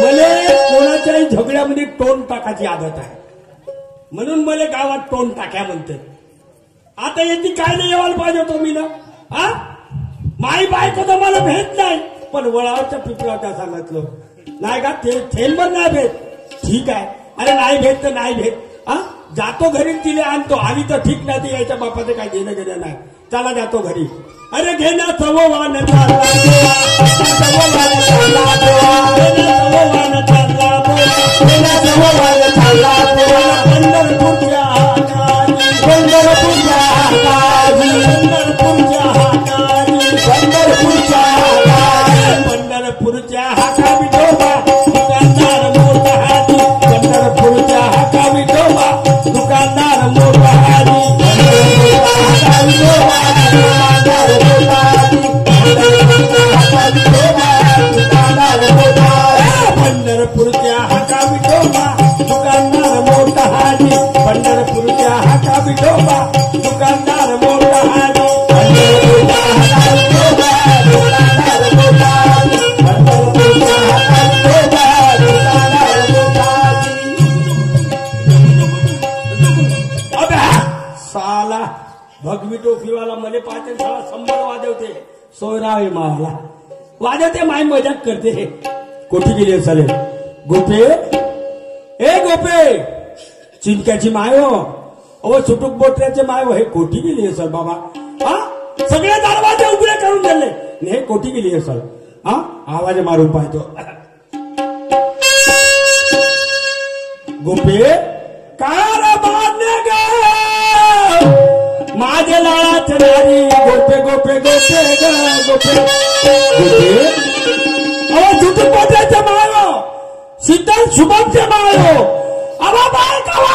मला कोणाच्याही झगड्यामध्ये टोन टाकायची आदत आहे, म्हणून मला गावात टोन टाक्या म्हणते. आता येते काय नाही येवायला पाहिजे होतो मी ना. हा माई बायको तर मला भेट नाही, पण वळावच्या पिपळावच्या सांगितलं नाही का ते थेंबर नाही भेट. ठीक आहे, अरे नाही भेट तर नाही भेट. हा जातो घरी तिले आणतो, आली तर ठीक नाही, ते याच्या बापाचं काही घेणं घेणं नाही. चला जातो घरी. अरे घेणं सववान चालला पंढरपूरच्या पंढरपूरच्या हाका विठोबा दुकानदार मोठा हाती. पंढरपूरच्या हाका विठोबा दुकानदार मोठा हाती. पंढरपूरच्या हाका विठोबा दुकानदार मोठा हाती. पंढरपूरच्या हाका विठोबा दुकानदार मोठा हाती. साला भगवी टोपीवाला मले पाहते, साला 100 वाजवते. सोयराव मावाला वाजवते, माय मजाक करते. कोठी गेली चालेल गोपे, ए गोपे चिंक्याची माय हो, अहो सुटूक बोटऱ्याचे माय हो. हे कोठी गेली असेल बाबा. हा सगळे दरवाजे उघडे करून दिले, हे कोठी गेली असेल. हा आवाज मारून पाहतो. गोपे काय मान्य ग माझे लाळाचे नारी. गोपे गोपे गोपे ग गोपे गोपे, अहो सुटूक बोटऱ्याचे माय हो, शीतल शुभमचे माय हो. अबा बाय कवा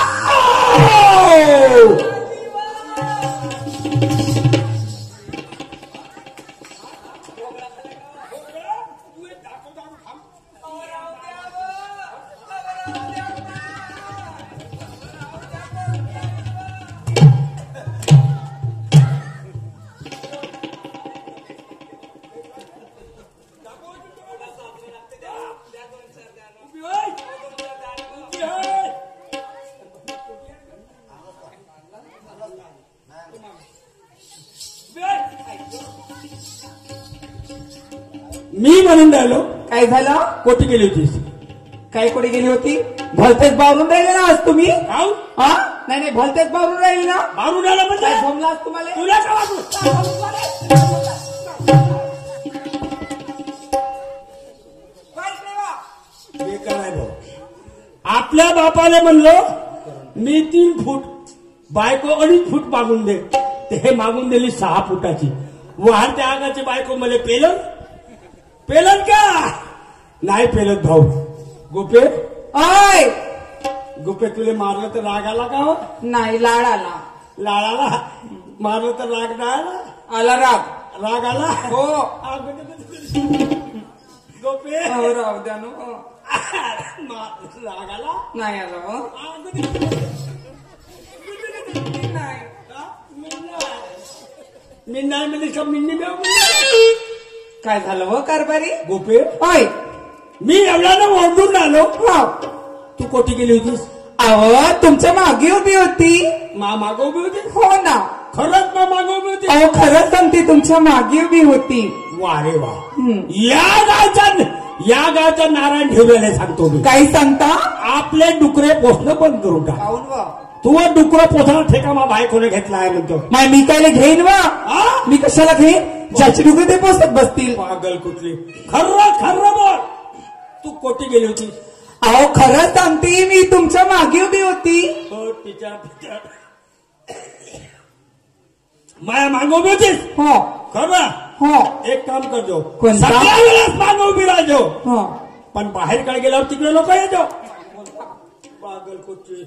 मी म्हणून राहिलो. काय झालं? कोठी गेली होतीस? काय कुठे गेली होती? भलतेच बावरून राहिले ना आज तुम्ही. हा नाही नाही, भलतेच बावरून राहील ना. मारून राहिला म्हणजे काय जमला आज तुम्हाला? तुला का वाटू बेकार आहे भाऊ. आपल्या बापाने म्हणलो मी 3 फूट, बायको 2.5 फूट मागून दे. ते मागून दिली 6 फुटाची. वाढत्या आगाची बायको मला पेलन का नाही पेलत भाऊ. गोपे आय गोपे तुले मारलं तर राग आला का हो? नाही, लाड आला. लाडाला मारलं तर राग नाही आला. राग आला हो. गोपे राव द्या नो. राग आला नाही आला हो. नाही मी नाही म्हणजे का मिन्नी काय झालं हो कारभारी? गोपे होय, मी एवढ्यानं ओरडून आलो. तू कोठी गेली होतीस? अहो तुमच्या मागे उभी होती. मागं उभी होती? हो ना. खरंच मागं उभी होती? अहो खरंच सांगते, तुमच्या मागे उभी होती. वा रे वा. या गावचा नारायण ठेवलेला सांगतो मी. काही सांगता? आपले डुकरे पोसणं बंद करून टाक. तू डुकरं पोसणं ठेका मा बायकोने घेतला आहे म्हणतो. मी काय घेईन वा? मी कशाला घेईन? ज्याची डुकरे ते पोसत बसतील. पागल कुठली. खर्र बोल. तू कोठी गेली होती? अहो खरंच सांगते, मी तुमच्या मागे उभी होती. हो तिच्या माया मागे उभी होतीस? हो. खरं? हो. एक काम करजो, कोणता? सगळ्या वेळेस मागे उभी राहजो. हो. पण बाहेर कडे गेल्यावर तिकडे लोक येतो. पागल कुठची.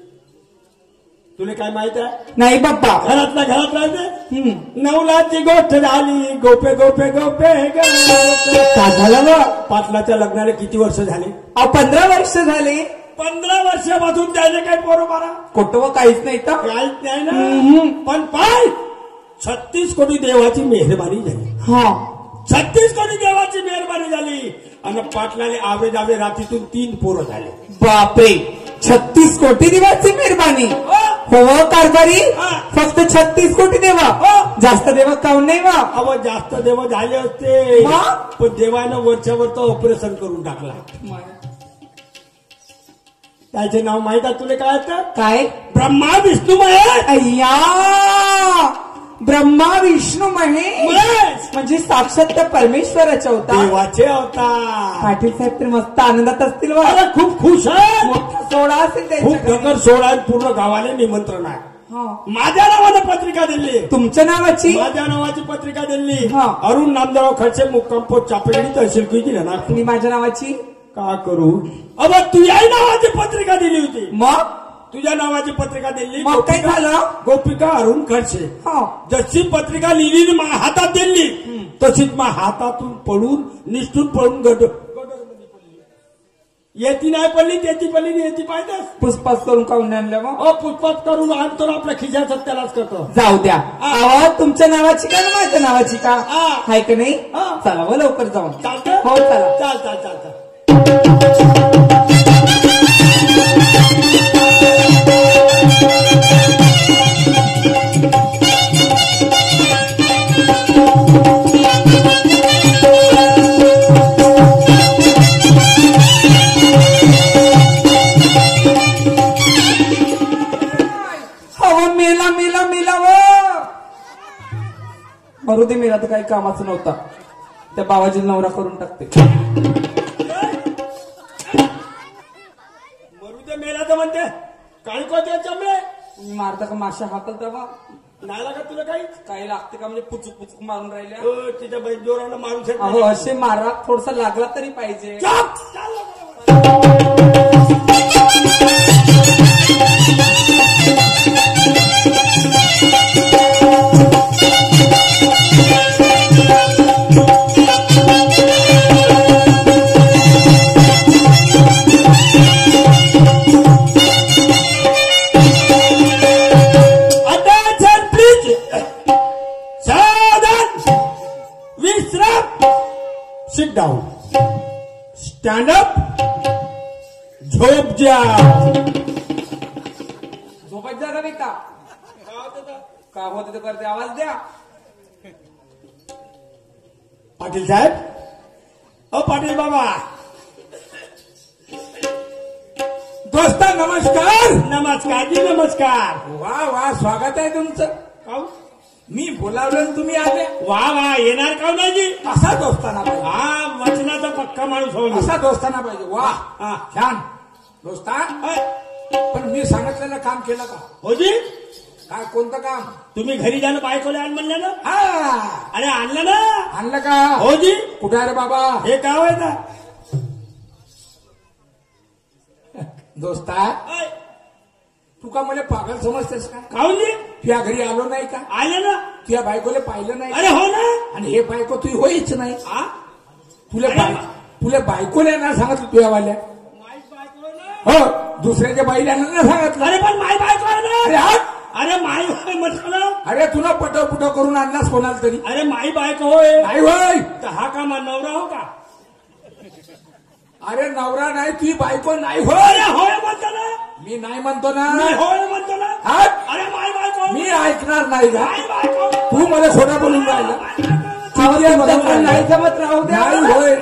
तुला काय माहित आहे? नाही बाप्पा. घरातल्या घरात राहते. 9 लाखची गोष्ट झाली. गोपे गोपे गोपे काय झालं व? पाटलाच्या लग्नाला किती वर्ष झाले? 15 वर्ष झाले. 15 वर्षापासून त्याने काही पोरोबारा कुठं काहीच नाही तर. काहीच नाही ना. पण पाय 36 कोटी देवाची मेहरबानी झाली. हा 36 कोटी देवाची मेहरबानी झाली आणि पाटलाने आवे जावे रात्रीतून 3 पोरं झाले. बापरे, 36 कोटी देवाची मेहरबानी. हो कारभारी, फक्त 36 कोटी देवा, जास्त देवा काऊन नाही वा? अहो जास्त देव झाले असते पण देवानं वरच्या वरचं ऑपरेशन करून टाकला. त्याचे नाव माहित आहे तुला काय असतं? काय? ब्रह्मा विष्णू महेश. अय्या, ब्रह्मा विष्णू महेश म्हणजे साक्षात त्या परमेश्वराच्या अवतार, देवाचे अवतार. पाटील साहेब तर मस्त आनंदात असतील वा. अरे खूप खुश आहे. मोठा सोहळा असेल खूप त्यांच्याकडे. नगर सोहळा आहे, पूर्ण गावाला निमंत्रण आहे. माझ्या नावानं पत्रिका दिली. तुमच्या नावाची? माझ्या नावाची पत्रिका दिली. हा. अरुण नामदेव खडसे मुक्काम पोस्ट चापेडी तहसील कुई ना. तुम्ही माझ्या नावाची का करू? अब तुझ्याही नावाची पत्रिका दिली होती. मग तुझ्या नावाची पत्रिका दिली. मग काय झालं? गोपिका अरुण खडसे. जशी पत्रिका लिहिली हातात दिली तशीच मग हातातून पडून निष्ठून पडून गडरमध्ये पडली. येती नाही पडली, त्याची पडली, येती पाहिजे. पुष्पास करून काऊन आणलं मग? पुष्पात करून आणतो ना, आपल्या खिशात त्यालाच करतो. जाऊ द्या. आवाज तुमच्या नावाची का माझ्या नावाची का आहे का नाही? चला व लवकर जाऊन. चालतं? हो चला. चालतं. मरुदे मेला तर काही कामाचं नव्हता, त्या बाबाजी नवरा करून टाकते. मरुदे मेला तर म्हणते काय कोणत्या चमडे तुम्ही मारता का माशा हाकल तेव्हा? नाही लागत तुला काही लागते का? म्हणजे पुचूक पुचूक मारून राहिल्या. तिच्या बाई जोरानं मारून शकत. अहो असे मारा, थोडसा लागला तरी पाहिजे. Sit down. Stand up. झोप जा. झोपत जा का बेटा? का होते ते करते, आवाज द्या. पाटील साहेब, पाटील बाबा, दोस्ता नमस्कार. नमस्कार जी, नमस्कार. वा स्वागत आहे तुमचं. काऊ मी बोलावलं तुम्ही आले. वा येणार का नाही जी? असा दोस्ताना पाहिजे. वचनाचा पक्का माणूस हो. असा दोस्ताना पाहिजे. वा छान दोस्ता. पण मी सांगितलेलं काम केलं का? हो जी. काय कोणतं काम? तुम्ही घरी जाणं बायकोला आण म्हणलं ना. अरे आणलं ना. आणलं का? हो जी. कुठे आहे रे बाबा? हे गाव आहे ना दोस्ता. तू का मला पागल समजतेस का? काऊन जी? तुझ्या घरी आलो नाही का? आले ना. तुझ्या बायकोला पाहिलं नाही? अरे हो ना. आणि हे बायको तुझी होईच नाही. तुला बायकोला ना सांगितलं तुझ्यावाल्या? हो, दुसऱ्याच्या बाईला ना सांगितलं. अरे पण माय बायको आहे ना. अरे हा, अरे माई होय म्हटलं. अरे तुला पटव करून आणलास कोणाला तरी. अरे माई बायको होय. नाही होय. तर हा का नवरा हो का? अरे नवरा नाही, तुझी बायको नाही होय. अरे होय म्हणतो ना. मी नाही म्हणतो ना. मी होय म्हणतो ना. अरे माई बायको. मी ऐकणार नाही का? माई बायको. तू मला खोटा बोलून राहिला. नाही जमत राहू द्या. नाही होय.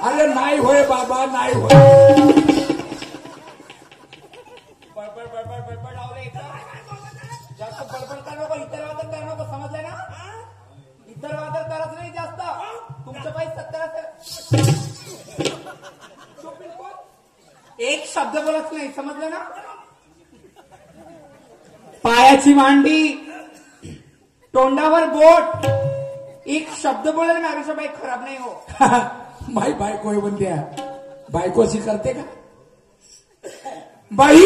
अरे नाही होय बाबा, नाही होय. जास्त बडबडता नको, इतर वादर करा नको, समजलं ना? इतर वादर करत नाही जास्त. तुमचं काही 70 एक शब्द बोलत नाही, समजलं ना? पायाची मांडी, तोंडावर बोट, एक शब्द बोलायला माझ्यापेक्षा बाई खराब नाही हो. बाई बायको आहे म्हणते. बायको अशी करते का? बाई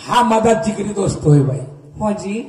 हा माझा जिगरी दोस्त होय बाई. हो जी.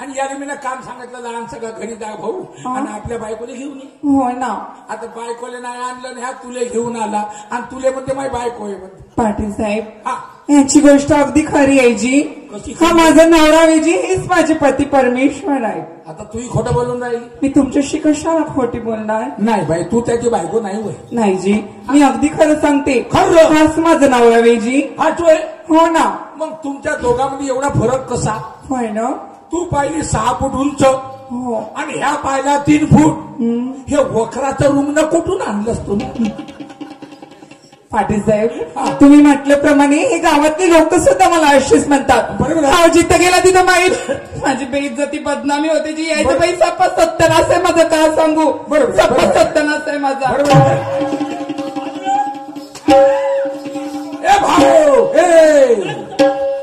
आणि याने मी काम सांगितलं लहान सगळं घरी जा भाऊ आणि आपल्या बायकोला घेऊन ये. हो ना. आता बायकोले नाही आणलं ह्या तुले घेऊन आला आणि तुले म्हणते माझी बायको आहे म्हणते. पाटील साहेब हा यांची गोष्ट अगदी खरी आहे जी. कशी हा माझा नवरा आहे जी. हेच माझे पती परमेश्वर आहे. आता तूही खोटं बोलून राहिली. मी तुमच्याशी कशाला खोटी बोलणार. नाही बाई तू त्याची बायको नाही होय. नाही जी मी अगदी खरं सांगते. खरं? हाच माझा नवरा आहे जी. हा तू आहे. हो ना. मग तुमच्या दोघांमध्ये एवढा फरक कसा. होय ना. तू पाहिली 6 फूट उंच हो. आणि ह्या पाहिला 3 फूट. हे वखराचं रुग्ण कुठून आणलंस तुम्ही. पाटील साहेब तुम्ही म्हटल्याप्रमाणे हे गावातले लोक सुद्धा मला अशीच म्हणतात. बरोबर. हा जिथं गेला तिथं माझी बेइज्जती बदनामी होते जी. यायचं बाई सप्पा सत्यानाश आहे माझं. काय सांगू. बरोबर. सप्पा सत्यानाश आहे माझा. ए भाऊ ए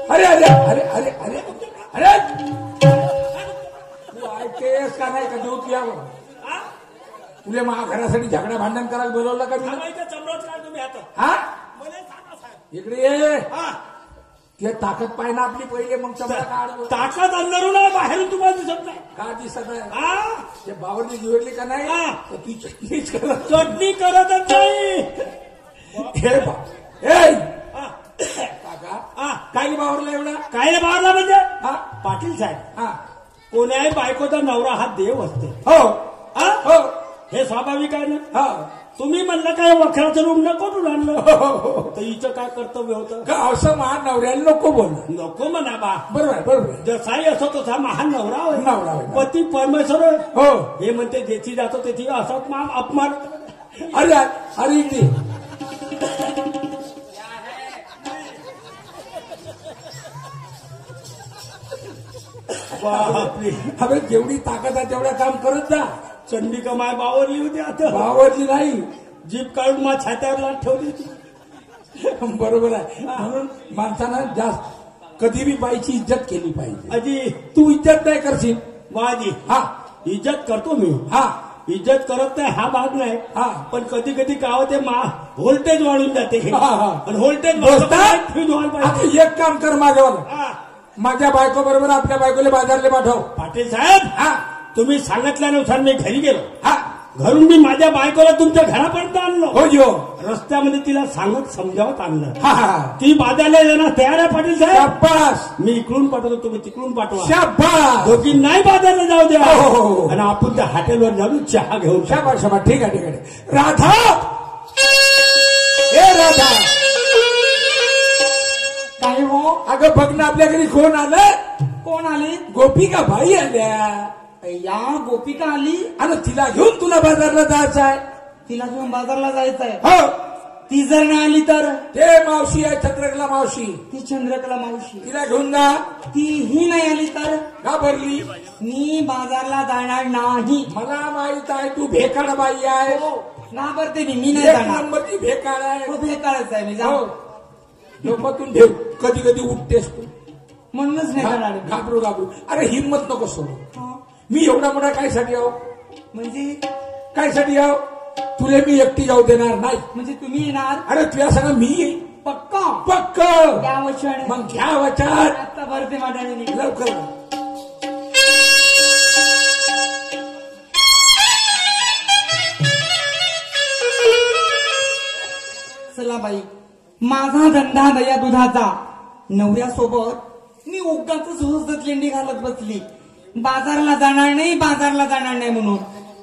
अरे अरे अरे अरे अरे अरे तू ऐकतेस का नाही का देऊ तुझ्यावर. तुला माझ्या घरासाठी झगडा भांडण करायला बोलवलं का मी. तुम्ही आता हा मला सांगा साहेब. इकडे ये. हा ते ताकद पाहिजे ना आपली पहिले मग चमडा काढ. ताकद अंदरून आहे बाहेरून तुम्हाला दिसत नाही. का दिसत आहे. हा ते बावरनी जिवडली का नाही हा. तर ती चटणीच करत. चटणी करतच नाही. हे बा ए हा. काका हा. काय बावरला एवढा. काय रे बाहेरला म्हणजे हा पाटील साहेब हा कोण्याही बायकोचा नवरा हा देव असते. हो हा हो हे स्वाभाविक आहे ना. हा तुम्ही म्हणलं काय वखराचं रूम नको कुठून आणलं. तर हिचं काय कर्तव्य होतं. का असं महान नवऱ्याला नको बोल. नको म्हणा बा. बरोबर बरोबर. जसाही असो तसा महान नवरा होय. नवरा होय. पती परमेश्वर होय. हो हे म्हणते जेथी जातो तेथी असत मान अपमान. अरे अरे इथे बापरे. હવે जेवढी ताकद आहे तेवढं काम करत जा. चंडी कमाय बावरली होती आता. बावरली नाही जीप काढून मा छात्यावर लाट ठेवली होती. बरोबर आहे. म्हणून माणसानं जास्त कधी बी बाईची इज्जत केली पाहिजे. अजी तू इज्जत नाही करशील. वाजी हा इज्जत करतो मी. हा इज्जत करत नाही हा भाग नाही. हा. पण कधी कधी काय होते व्होल्टेज वाढून जाते. हा, हा. आणि व्होल्टेज दोस्ता, फ्यूज व्हायला आता पाहिजे. एक काम कर माझ्यावर. हा. माझ्या बायको बरोबर आपल्या बायकोला बाजारला पाठव. पाटील साहेब हा तुम्ही सांगितल्यानुसार मी घरी गेलो. हा घरून मी माझ्या बायकोला तुमच्या घरापर्यंत आणलो. हो जो रस्त्यामध्ये तिला सांगत समजावत आणलं. हा हा ती बाजारला येणार तयार आहे पाटील साहेब. शाबास मी इकडून पाठवतो तुम्ही तिकडून पाठवा. शाबास दोघी नाही बाजारला जाऊ द्या. हो, हो, हो. आणि आपण त्या हॉटेलवर जाऊन चहा घेऊन शाबास शाबास. ठीक आहे ठीक आहे. राधा ए राधा काय हो. अगं बघ ना आपल्या घरी कोण आलं. कोण आले. गोपिका बाई आल्या. या गोपिका आली. आणि तिला घेऊन तुला बाजारला जायचं आहे. तिला घेऊन बाजारला जायचंय. हो ती जर नाही आली तर. ते मावशी आहे चंद्रकला मावशी. ती चंद्रकला मावशी. तिला घेऊन जा. तीही नाही आली तर. घाबरली. मी बाजारला जाणार नाही. मला माहित आहे तू भेकाड बाई आहे. घाबरते मी नाही एक जाणार. नंबरची भेकाड आहे. हो बेकारच आहे मी हो जाऊ. लोकातून भेव कधी कधी उठतेस तू. म्हणूनच नाही जाणार मी. घाबरू घाबरू. अरे हिंमत नको सोडू. हा. मी एवढा मोठा कायसाठी आहो. म्हणजे कायसाठी आहो. तुले मी एकटी जाऊ देणार नाही. म्हणजे तुम्ही येणार. अरे तुझ्या सगळं मी येईन. पक्का. पक्क. त्या वचन. मग घ्या वचन. आता भरते माझ्या. लवकर. चला बाई माझा धंदा दया दुधाचा. नवऱ्यासोबत मी उगाच सहजच लेंडी घालत बसली. बाजारला जाणार नाही बाजारला जाणार नाही म्हणून.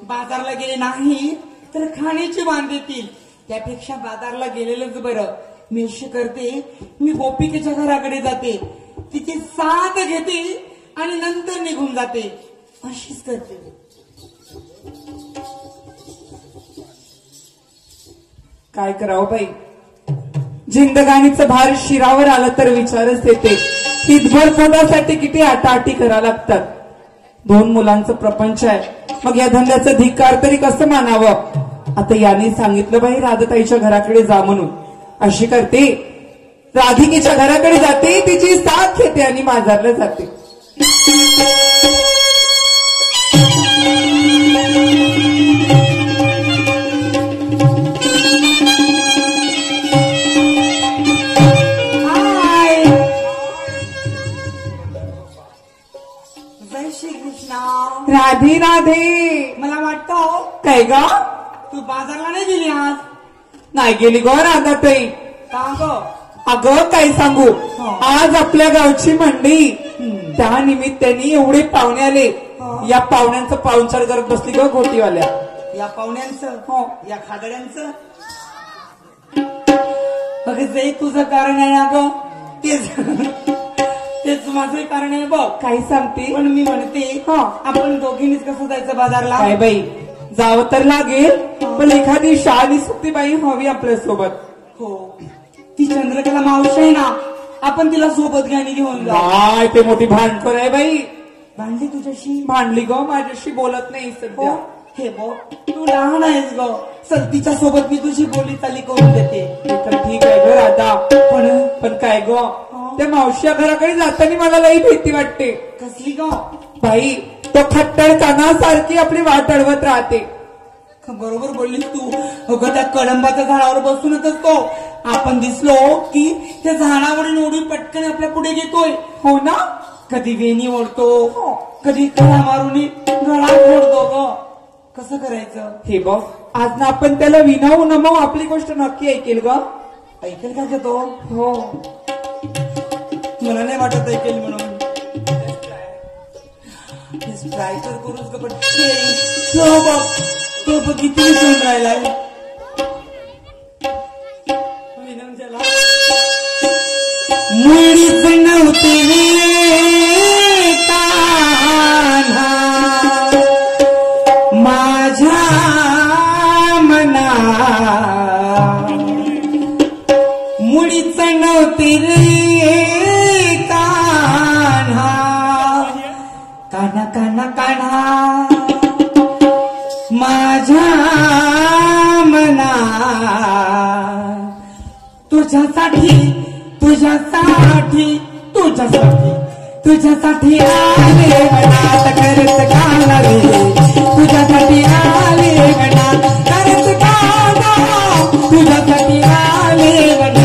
बाजारला गेले नाही तर खाण्याची बांध देतील. त्यापेक्षा बाजारला गेलेलंच बरं. मी अशी करते मी गोपिकेच्या घराकडे जाते. तिची साथ घेते आणि नंतर निघून जाते. अशीच करते. काय करावं बाई. जिंदगानीचं भार शिरावर आलं तर विचारच येते. हितभर पोटासाठी किती आटाआटी करा लागतात. 2 मुलांचं प्रपंच आहे. मग या धंद्याचं धिक्कार तरी कसं मानावं. आता याने सांगितलं बाई राधाताईच्या घराकडे जा म्हणून. अशी करते राधिकेच्या घराकडे जाते. तिची साथ घेते आणि बाजारला जाते. जय श्री काय ग? तू बाजारला नाही गेली आज? नाही गेली ग राधाताई. का ग? अगं काय सांगू, आज आपल्या गावची मंडई, त्या निमित्ताने एवढे पाहुणे आले. या पाहुण्यांचं पाहुणचार करत बसली ग घोटीवाल्या. या पाहुण्यांचं? हो. या खादड्यांचं? अगं ते तुझं कारण आहे अगं, तेच माझं कारण आहे बघ. काय सांगते? पण मी म्हणते आपण दोघींनीच कसं जायचं बाजारला? काय बाई, जावं तर लागेल, पण एखादी शहाणी सुट्टी बाई हवी आपल्या सोबत. हो, ती चंद्रकला मावशी आहे ना, आपण तिला सोबत गाणी घेऊन जाऊ. काय ते मोठी भांडखोर आहे बाई. भांडली तुझ्याशी? भांडली ग, माझ्याशी बोलत नाही सध्या. हे बघ, तू लहान आहेस ग, चल तिच्या सोबत मी तुझी बोली चाली करून देते. ते तर ठीक आहे ग राधा, पण काय ग, त्या मावशी घराकडे जाताना मला लई भीती वाटते. कसली ग? बाई, तो खट्टड कानासारखी आपली वाट अडवत राहते. बरोबर बोललीस तू. अगं त्या कळंबाच्या झाडावर बसूनच असतो आपण, दिसलो की त्या झाडावरून उडी पटकन आपल्या पुढे घेतोय. हो ना? कधी वेणी ओढतो, कधी कळा मारून गळा फोडतो ग. कसं करायचं? हे बघ, आज ना आपण त्याला विनवू न मग आपली गोष्ट नक्की ऐकेल ग. ऐकेल का ग तो? हो, मला नाही वाटत ऐकेल म्हणून. ट्राय तर करूच ग. पण तो बघ, तो बघ किती विसरून राहिलाय. मुळीच नव्हती रे कान्हा माझ्या मना, मुळीच नव्हती रे कान्हा, कान्हा कान्हा कान्हा माझ्या मना, तुझ्यासाठी तुझ्यासाठी तुझ्यासाठी तुझ्यासाठी आले मनात करत गाला रे, तुझ्यासाठी आले मनात करत गाला, तुझ्यासाठी आले मनात.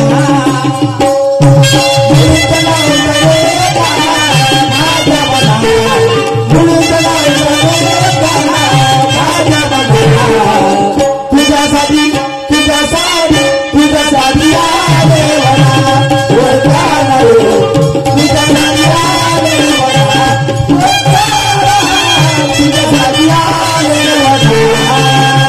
तुझ्यासाठी तुझ्यासाठी तुझ्यासाठी आले मनात, तुझ्यासाठी आले मनात, तुझ्यासाठी आले मनात.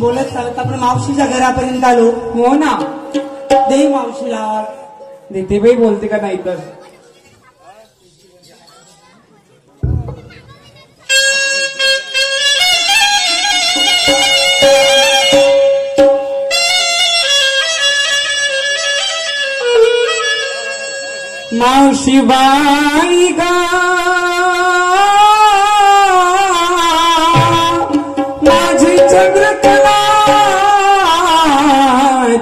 बोलत चालत आपण मावशीच्या घरापर्यंत आलो. हो ना, दे मावशीला. देते बाई, बोलते का नाही तर. मावशी बाई गा, माझी चंद्रकला,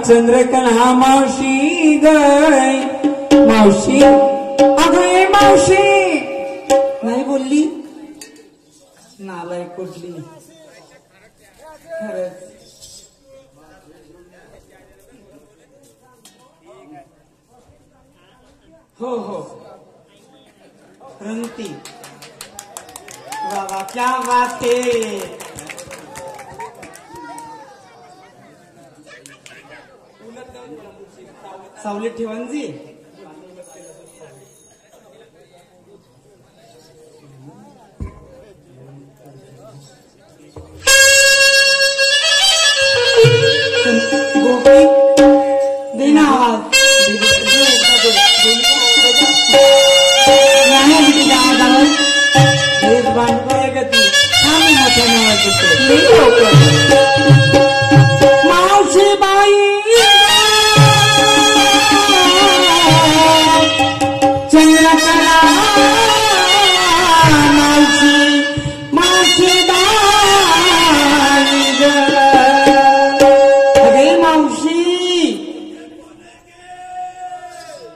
चंद्रकला मावशी गय, मावशी अगं मावशी. नाही बोलली, नालायक कुठली. खरंच हो हो रंगती. बाबा क्या बात है. सावलीत ठेवांजी. गोपी दे ना आवाज. मावशी बाई चंद्रकला, मावशी मावशी बाई ग. अरे मावशी,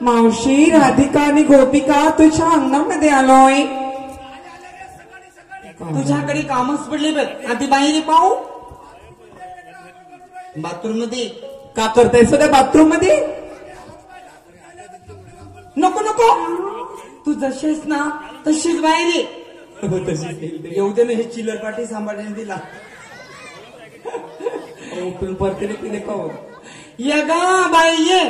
मावशी राधिका आणि गोपिका तुझ्या अंगणामध्ये आलोय. तुझ्याकडे कामच पडले बघ. आधी बाहेर पाहू. बाथरूम मध्ये का करताय सध्या बाथरूम मध्ये. नको नको, तू जशीस ना तशीच बाहेर ये. येऊ दे ना, हे चिल्लर पाठी सांभाळण्याने दिला. उठून परतीने तिने पाहू. ये गा बाई ये.